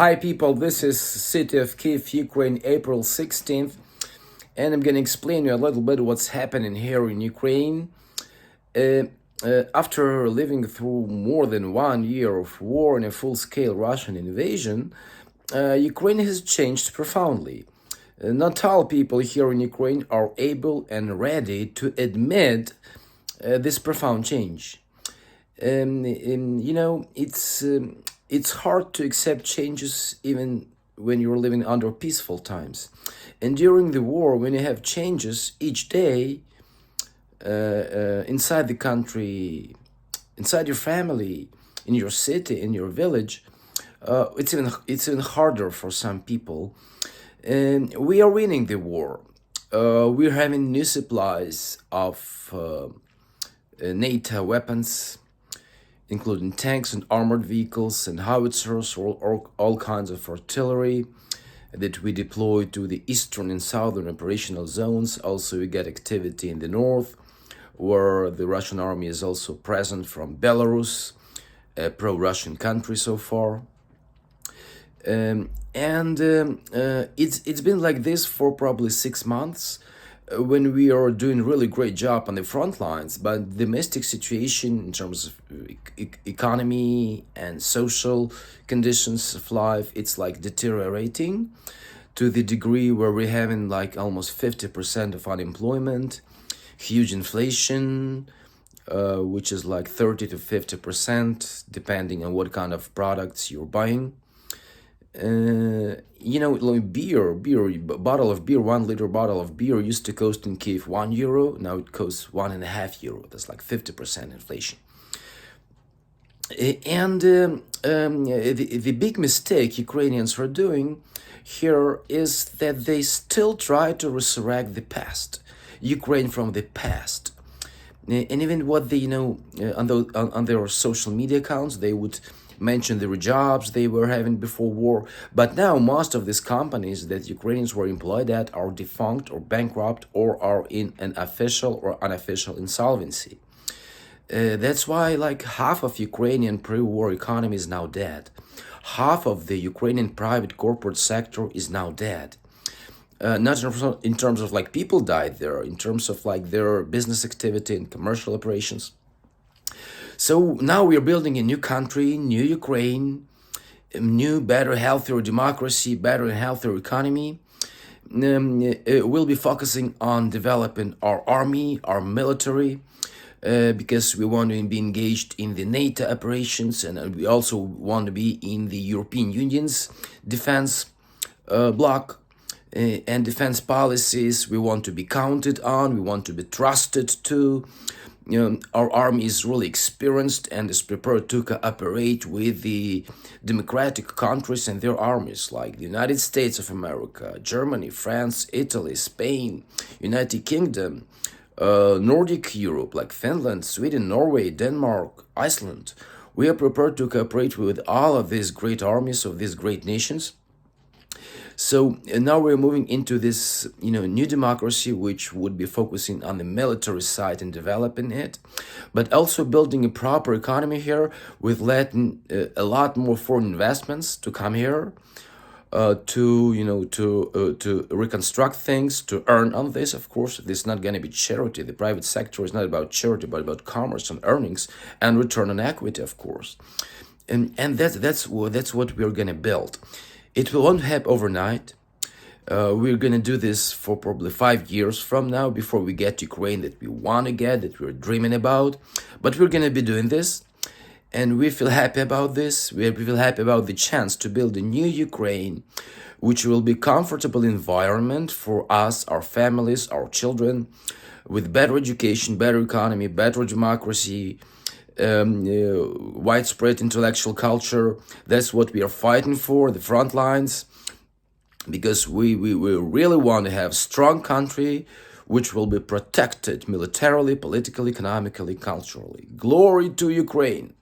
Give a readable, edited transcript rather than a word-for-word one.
Hi people, this is City of Kiev, Ukraine, April 16th, and I'm gonna explain you a little bit what's happening here in Ukraine. After living through more than 1 year of war and a full-scale Russian invasion, Ukraine has changed profoundly. Not all people here in Ukraine are able and ready to admit this profound change. It's hard to accept changes even when you're living under peaceful times. And during the war, when you have changes each day inside the country, inside your family, in your city, in your village, it's even harder for some people. And we are winning the war. We're having new supplies of NATO weapons, including tanks and armored vehicles and howitzers, or all kinds of artillery that we deploy to the eastern and southern operational zones. Also, we get activity in the north, where the Russian army is also present from Belarus, a pro-Russian country so far. It's been like this for probably 6 months, when we are doing really great job on the front lines, but domestic situation in terms of economy and social conditions of life, it's like deteriorating to the degree where we're having like almost 50% of unemployment, huge inflation, which is like 30 to 50% depending on what kind of products you're buying. Like beer, a bottle of beer, 1 liter bottle of beer used to cost in Kiev €1. Now it costs €1.50. That's like 50% inflation. The big mistake Ukrainians are doing here is that they still try to resurrect the past, Ukraine from the past. And even what they, on their social media accounts, they would mention the jobs they were having before war. But now most of these companies that Ukrainians were employed at are defunct or bankrupt or are in an official or unofficial insolvency. That's why like half of Ukrainian pre-war economy is now dead. Half of the Ukrainian private corporate sector is now dead. Not in terms of like people died there, in terms of like their business activity and commercial operations. So now we're building a new country, new Ukraine, new, better, healthier democracy, better and healthier economy. We'll be focusing on developing our army, our military, because we want to be engaged in the NATO operations, and we also want to be in the European Union's defense bloc and defense policies. We want to be counted on, we want to be trusted too. Our army is really experienced and is prepared to cooperate with the democratic countries and their armies, like the United States of America, Germany, France, Italy, Spain, United Kingdom, Nordic Europe, like Finland, Sweden, Norway, Denmark, Iceland. We are prepared to cooperate with all of these great armies of these great nations. So now we're moving into this, new democracy, which would be focusing on the military side and developing it, but also building a proper economy here with letting a lot more foreign investments to come here, to reconstruct things, to earn on this. Of course, this is not going to be charity. The private sector is not about charity, but about commerce and earnings and return on equity, of course. And that's what we're going to build. It won't happen overnight. We're going to do this for probably 5 years from now before we get Ukraine that we want to get, that we're dreaming about. But we're going to be doing this, and we feel happy about this. We feel happy about the chance to build a new Ukraine, which will be a comfortable environment for us, our families, our children, with better education, better economy, better democracy, widespread intellectual culture. That's what we are fighting for, the front lines, because we really want to have a strong country which will be protected militarily, politically, economically, culturally. Glory to Ukraine!